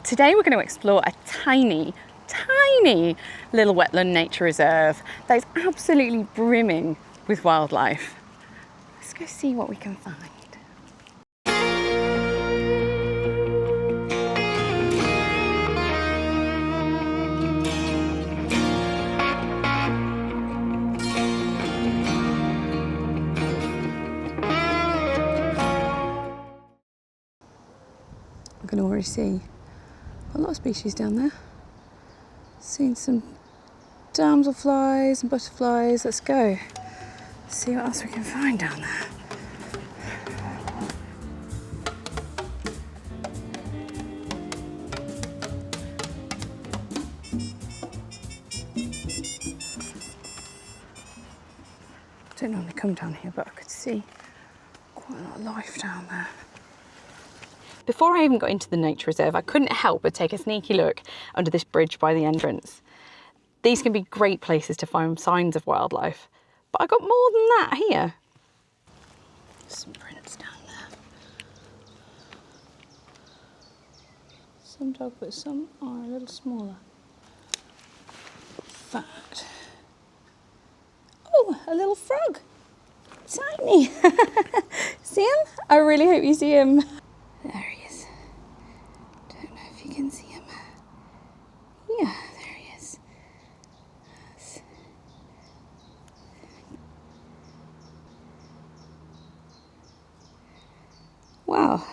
Today we're going to explore a tiny little wetland nature reserve that is absolutely brimming with wildlife. Let's go see what we can find. I can already see a lot of species down there. Seen some damselflies and butterflies. Let's go see what else we can find down there. I don't normally come down here, but I could see quite a lot of life down there. Before I even got into the nature reserve, I couldn't help but take a sneaky look under this bridge by the entrance. These can be great places to find signs of wildlife, but I got more than that here. Some prints down there. Some dog, but some are a little smaller. Fact. Oh, a little frog. Tiny. See him? I really hope you see him. There he is. Don't know if you can see him. Yeah, there he is. Wow.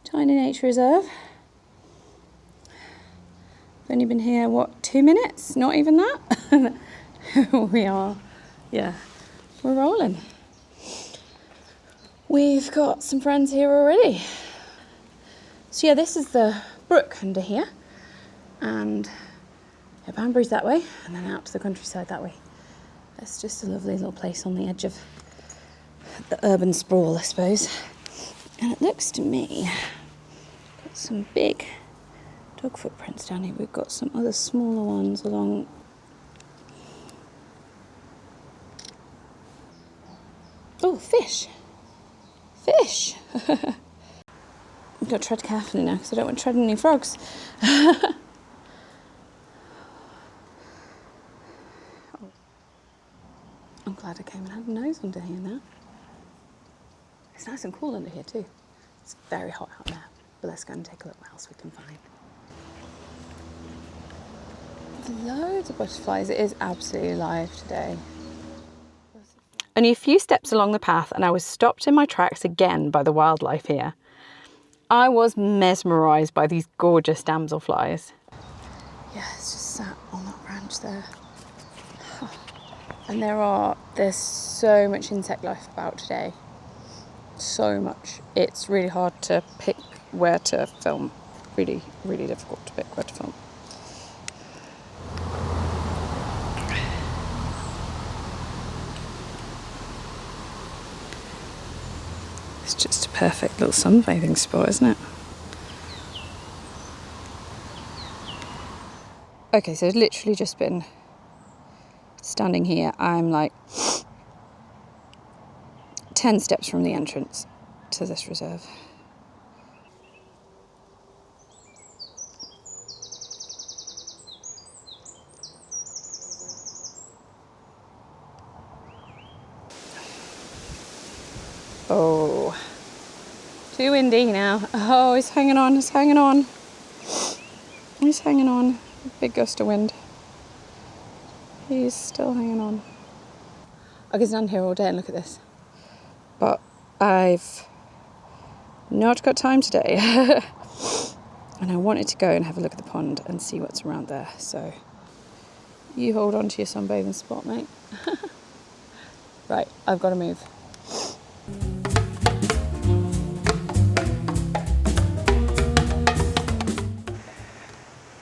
Tiny nature reserve. I've only been here, what, 2 minutes? Not even that? We are, yeah, we're rolling. We've got some friends here already. So yeah, this is the brook under here. And yeah, Banbury's that way, and then out to the countryside that way. It's just a lovely little place on the edge of the urban sprawl, I suppose. And it looks to me, got some big dog footprints down here. We've got some other smaller ones along. Oh, fish. Fish. I've got to tread carefully now because I don't want to tread on any frogs. Oh. I'm glad I came and had a nose under here now. It's nice and cool under here too. It's very hot out there, but let's go and take a look what else we can find. There's loads of butterflies. It is absolutely alive today. Only a few steps along the path and I was stopped in my tracks again by the wildlife here. I was mesmerised by these gorgeous damselflies. Yeah, it's just sat on that branch there. And there's so much insect life about today. So much. It's really hard to pick where to film. Really, really difficult to pick where to film. It's just a perfect little sunbathing spot, isn't it? Okay, so I've literally just been standing here. I'm like 10 steps from the entrance to this reserve. Oh, too windy now. Oh, he's hanging on, he's hanging on. He's hanging on. Big gust of wind. He's still hanging on. I could stand here all day and look at this, but I've not got time today. And I wanted to go and have a look at the pond and see what's around there. So you hold on to your sunbathing spot, mate. Right, I've got to move.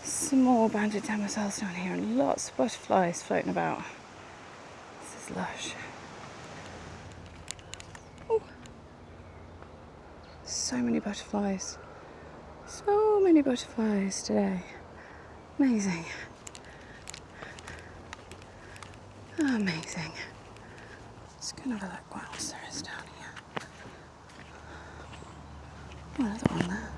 Some more banded Damselflies down here and lots of butterflies floating about. This is lush. Ooh. So many butterflies. So many butterflies today. Amazing. Amazing. Let's go and have a look what else there is down here. Another one there.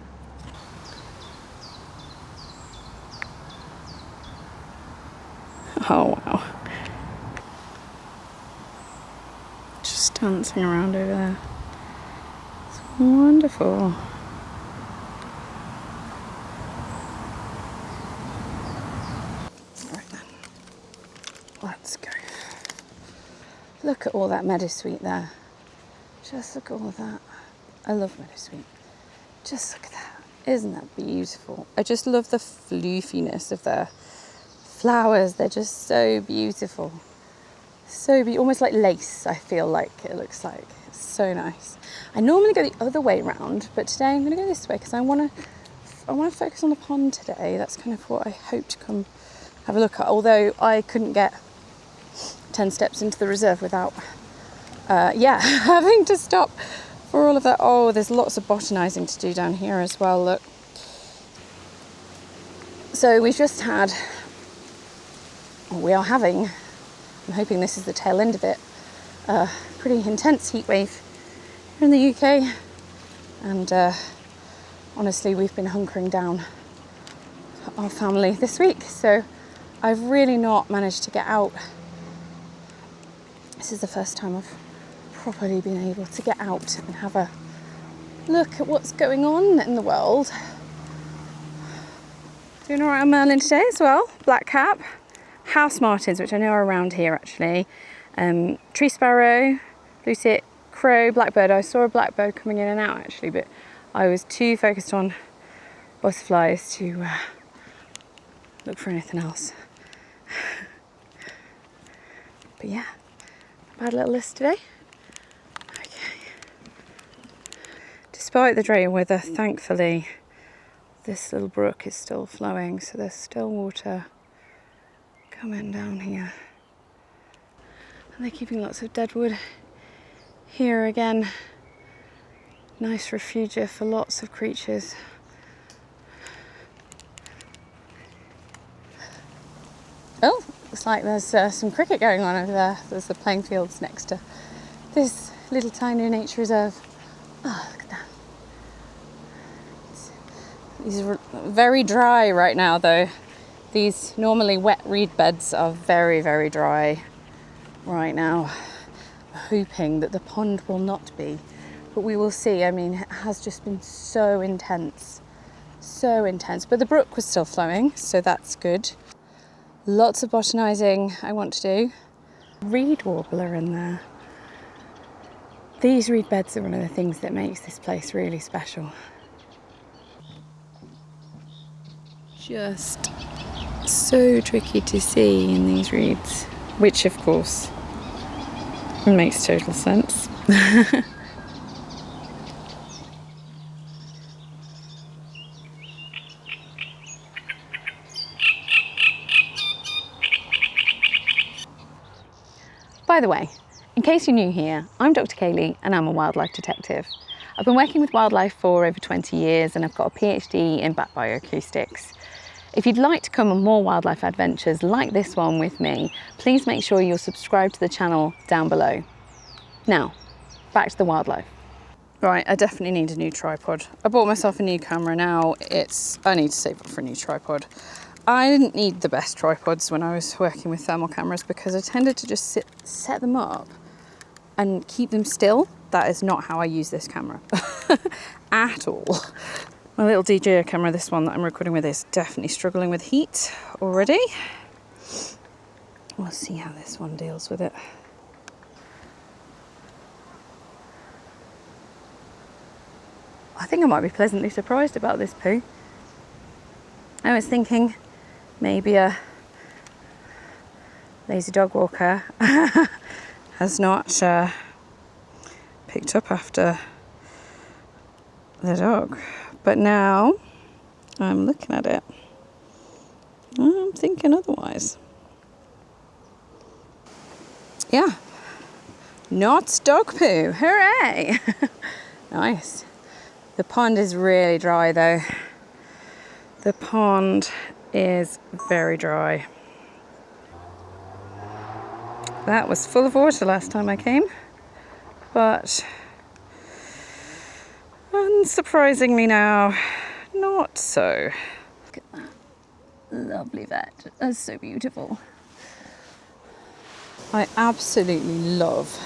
Oh wow. Just dancing around over there. It's wonderful. Right then. Let's go. Look at all that meadowsweet there. Just look at all of that. I love meadowsweet. Just look at that. Isn't that beautiful? I just love the floofiness of their flowers. They're just so beautiful. So almost like lace, I feel like it looks like. It's so nice. I normally go the other way around, but today I'm going to go this way because I want to focus on the pond today. That's kind of what I hope to come have a look at. Although I couldn't get 10 steps into the reserve without, having to stop for all of that. Oh, there's lots of botanising to do down here as well. Look. So we just had, we are having, I'm hoping this is the tail end of it, a pretty intense heat wave here in the UK. And honestly, we've been hunkering down our family this week. So I've really not managed to get out. This is the first time I've properly been able to get out and have a look at what's going on in the world. Doing all right on Merlin today as well. Black cap, house martins, which I know are around here actually. Tree sparrow, blue tit, crow, blackbird. I saw a blackbird coming in and out actually, but I was too focused on butterflies to look for anything else. But yeah, bad little list today. Okay. Despite the dry weather, thankfully, this little brook is still flowing, so there's still water coming down here. And they're keeping lots of deadwood here again. Nice refugia for lots of creatures. Oh, looks like there's some cricket going on over there. There's the playing fields next to this little tiny nature reserve. Oh, look at that. These are very dry right now though. These normally wet reed beds are very, very dry right now. I'm hoping that the pond will not be, but we will see. I mean, it has just been so intense, but the brook was still flowing, so that's good. Lots of botanising I want to do. Reed warbler in there. These reed beds are one of the things that makes this place really special. Just so tricky to see in these reeds, which of course makes total sense. By the way, in case you're new here, I'm Dr. Kaylee and I'm a wildlife detective. I've been working with wildlife for over 20 years and I've got a PhD in bat bioacoustics. If you'd like to come on more wildlife adventures like this one with me, please make sure you're subscribed to the channel down below. Now, back to the wildlife. Right, I definitely need a new tripod. I bought myself a new camera now. I need to save up for a new tripod. I didn't need the best tripods when I was working with thermal cameras because I tended to just set them up and keep them still. That is not how I use this camera at all. My little DJI camera, this one that I'm recording with, is definitely struggling with heat already. We'll see how this one deals with it. I think I might be pleasantly surprised about this poo. I was thinking maybe a lazy dog walker has not picked up after the dog. But now I'm looking at it, I'm thinking otherwise. Yeah, not dog poo, hooray! Nice. The pond is really dry though. The pond is very dry. That was full of water last time I came, but Unsurprisingly now, not so. Look at that lovely veg. That's so beautiful. I absolutely love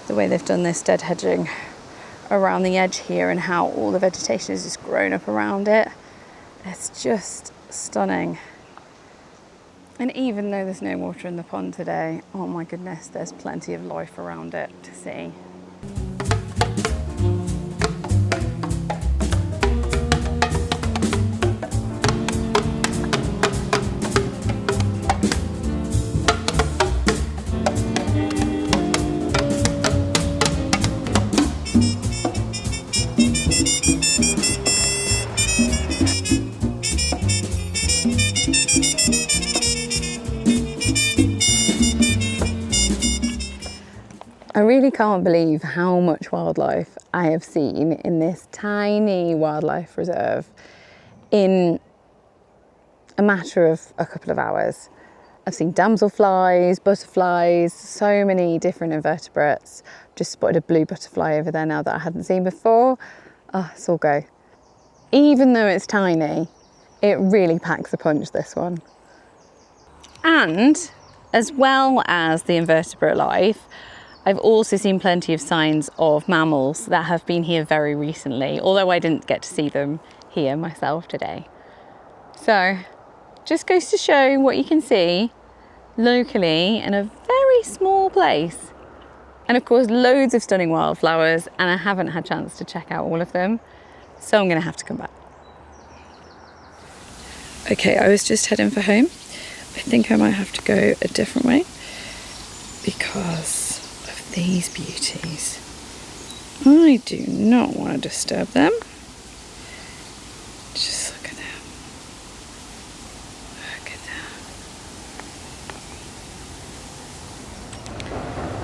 the way they've done this dead hedging around the edge here and how all the vegetation has just grown up around it. It's just stunning. And even though there's no water in the pond today, oh my goodness, there's plenty of life around it to see. I really can't believe how much wildlife I have seen in this tiny wildlife reserve in a matter of a couple of hours. I've seen damselflies, butterflies, so many different invertebrates. Just spotted a blue butterfly over there now that I hadn't seen before. Oh, it's all go. Even though it's tiny, it really packs a punch, this one. And as well as the invertebrate life, I've also seen plenty of signs of mammals that have been here very recently, although I didn't get to see them here myself today. So, just goes to show what you can see locally in a very small place. And of course, loads of stunning wildflowers, and I haven't had a chance to check out all of them, so I'm gonna have to come back. Okay, I was just heading for home. I think I might have to go a different way because of these beauties. I do not want to disturb them. Just look at them. Look at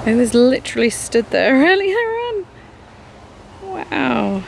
that. I was literally stood there earlier on. Wow.